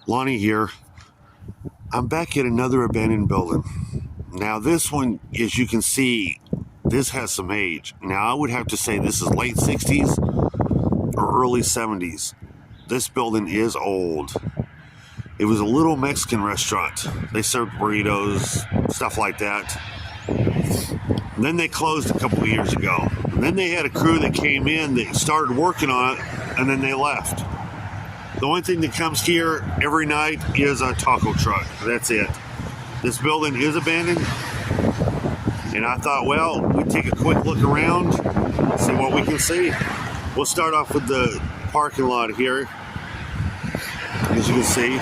Lonnie here. I'm back at another abandoned building. Now this one, as you can see, this has some age. Now I would have to say this is late 60s or early 70s. This building is old. It was a little Mexican restaurant. They served burritos, stuff like that. And then they closed a couple of years ago. And then they had a crew that came in that started working on it, and then they left. The only thing that comes here every night is a taco truck. That's it. This building is abandoned. And I thought, well, we'd take a quick look around, see what we can see. We'll start off with the parking lot here. As you can see,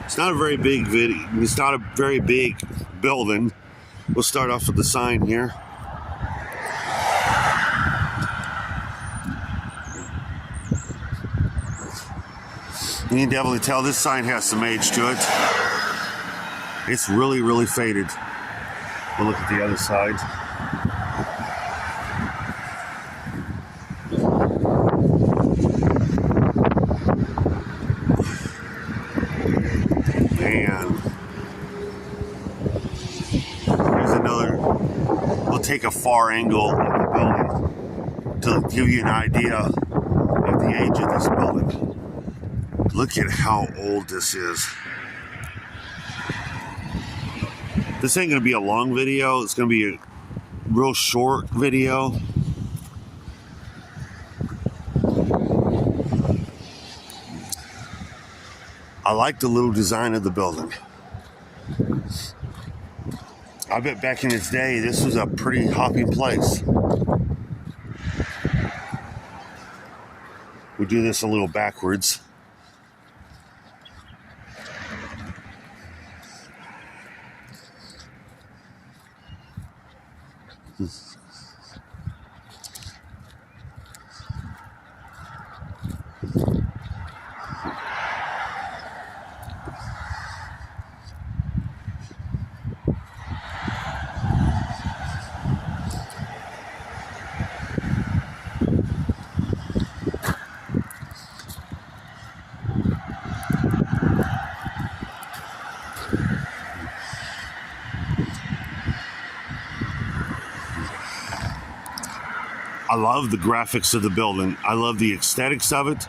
it's not a very big it's not a very big building. We'll start off with the sign here. You can definitely tell this sign has some age to it. It's really, really faded. We'll look at the other side. Man. Here's another. We'll take a far angle of the building to give you an idea of the age of this building. Look at how old this is. This ain't gonna be a long video. It's gonna be a real short video. I like the little design of the building. I bet back in its day, this was a pretty hopping place. We'll do this a little backwards. I love the graphics of the building. I love the aesthetics of it.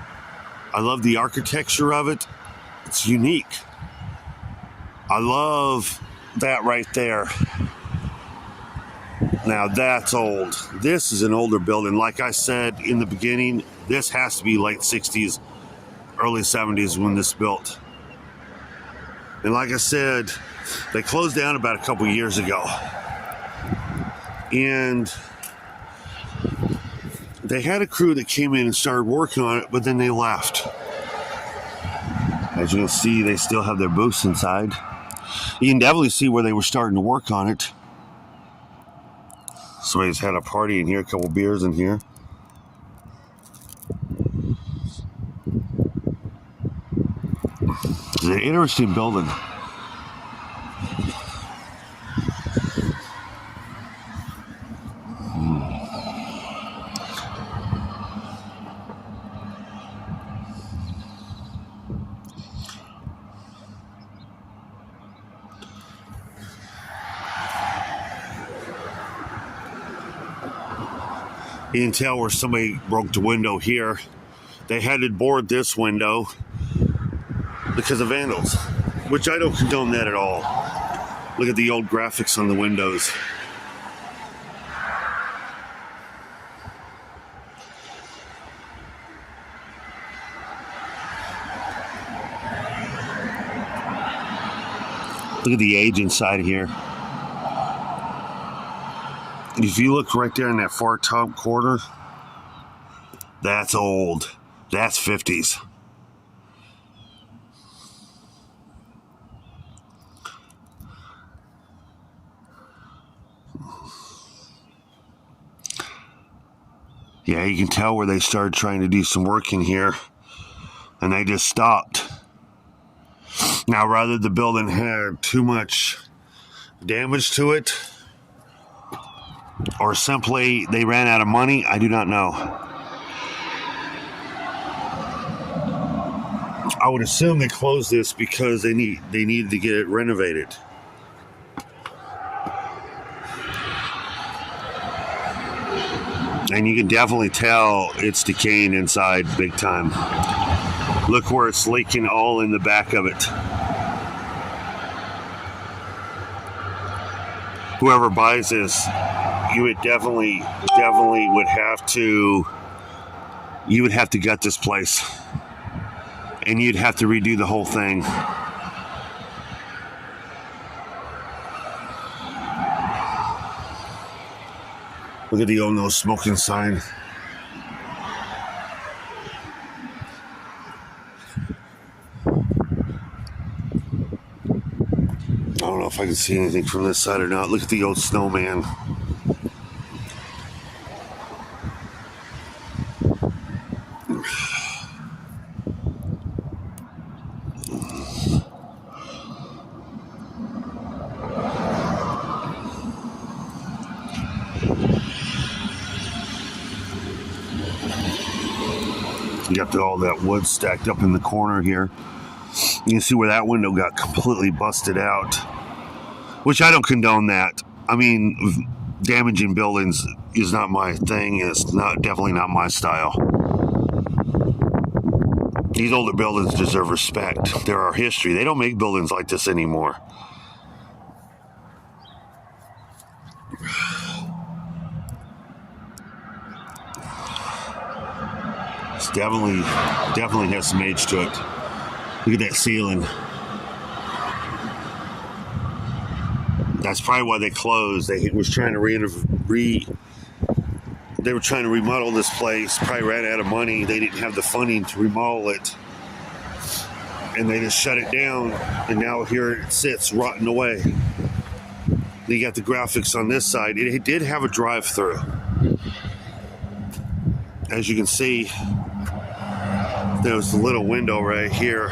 I love the architecture of it. It's unique. I love that right there. Now that's old. This is an older building. Like I said in the beginning, this has to be late 60s, early 70s when this built. And like I said, they closed down about a couple years ago. And they had a crew that came in and started working on it, but then they left. As you can see, they still have their booths inside. You can definitely see where they were starting to work on it. Somebody's had a party in here, a couple beers in here. It's an interesting building. You can tell where somebody broke the window here. They had to board this window because of vandals, which I don't condone that at all. Look at the old graphics on the windows. Look at the age inside here. If you look right there in that far top corner, that's old. That's 50s. Yeah, you can tell where they started trying to do some work in here, and they just stopped. Now, rather the building had too much damage to it, or simply they ran out of money, I do not know. I would assume they closed this because they needed to get it renovated. And you can definitely tell it's decaying inside big time. Look where it's leaking all in the back of it. Whoever buys this, you would definitely would have to, you would have to gut this place. And you'd have to redo the whole thing. Look at the old no smoking sign. I don't know if I can see anything from this side or not. Look at the old snowman. You got all that wood stacked up in the corner here. You can see where that window got completely busted out, which I don't condone that. I mean, damaging buildings is not my thing. It's definitely not my style. These older buildings deserve respect. They're our history. They don't make buildings like this anymore. It's definitely has some age to it. Look at that ceiling. That's probably why they closed. They were trying to they were trying to remodel this place. Probably ran out of money. They didn't have the funding to remodel it, and they just shut it down. And now here it sits, rotting away. You got the graphics on this side. It did have a drive-through, as you can see. There's a little window right here.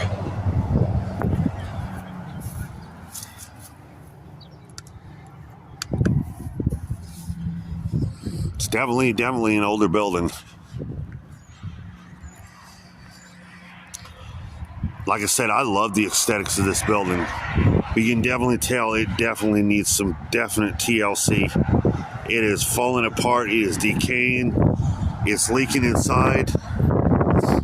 It's definitely an older building. Like I said, I love the aesthetics of this building. But you can definitely tell it definitely needs some definite TLC. It is falling apart. It is decaying. It's leaking inside.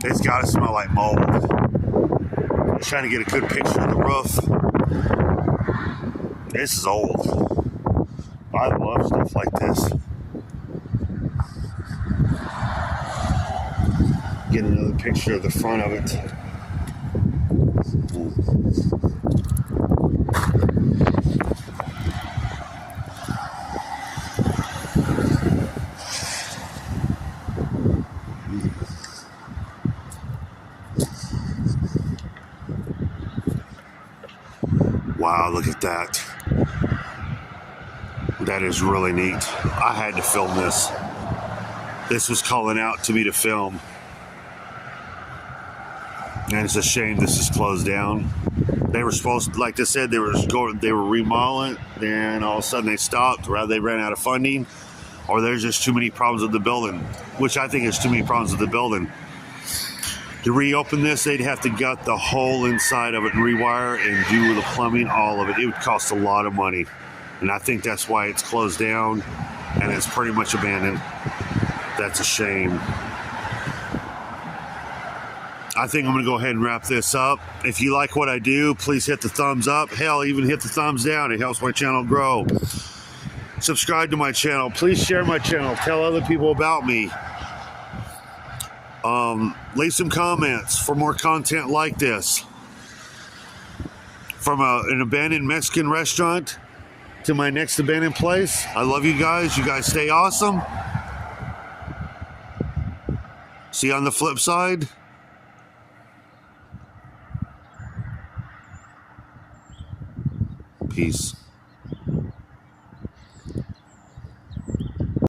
It's got to smell like mold. I'm trying to get a good picture of the roof. This is old. I love stuff like this. Get another picture of the front of it. Wow, look at that. That is really neat. I had to film this. This was calling out to me to film. And it's a shame this is closed down. They were supposed to, like they said, they were remodeling, then all of a sudden they stopped, or they ran out of funding, or there's just too many problems with the building, which I think is too many problems with the building. To reopen this, they'd have to gut the whole inside of it and rewire and do the plumbing, all of it. It would cost a lot of money. And I think that's why it's closed down and it's pretty much abandoned. That's a shame. I think I'm going to go ahead and wrap this up. If you like what I do, please hit the thumbs up. Hell, even hit the thumbs down. It helps my channel grow. Subscribe to my channel. Please share my channel. Tell other people about me. Leave some comments for more content like this. From an abandoned Mexican restaurant to my next abandoned place. I love you guys. You guys stay awesome. See you on the flip side. Peace.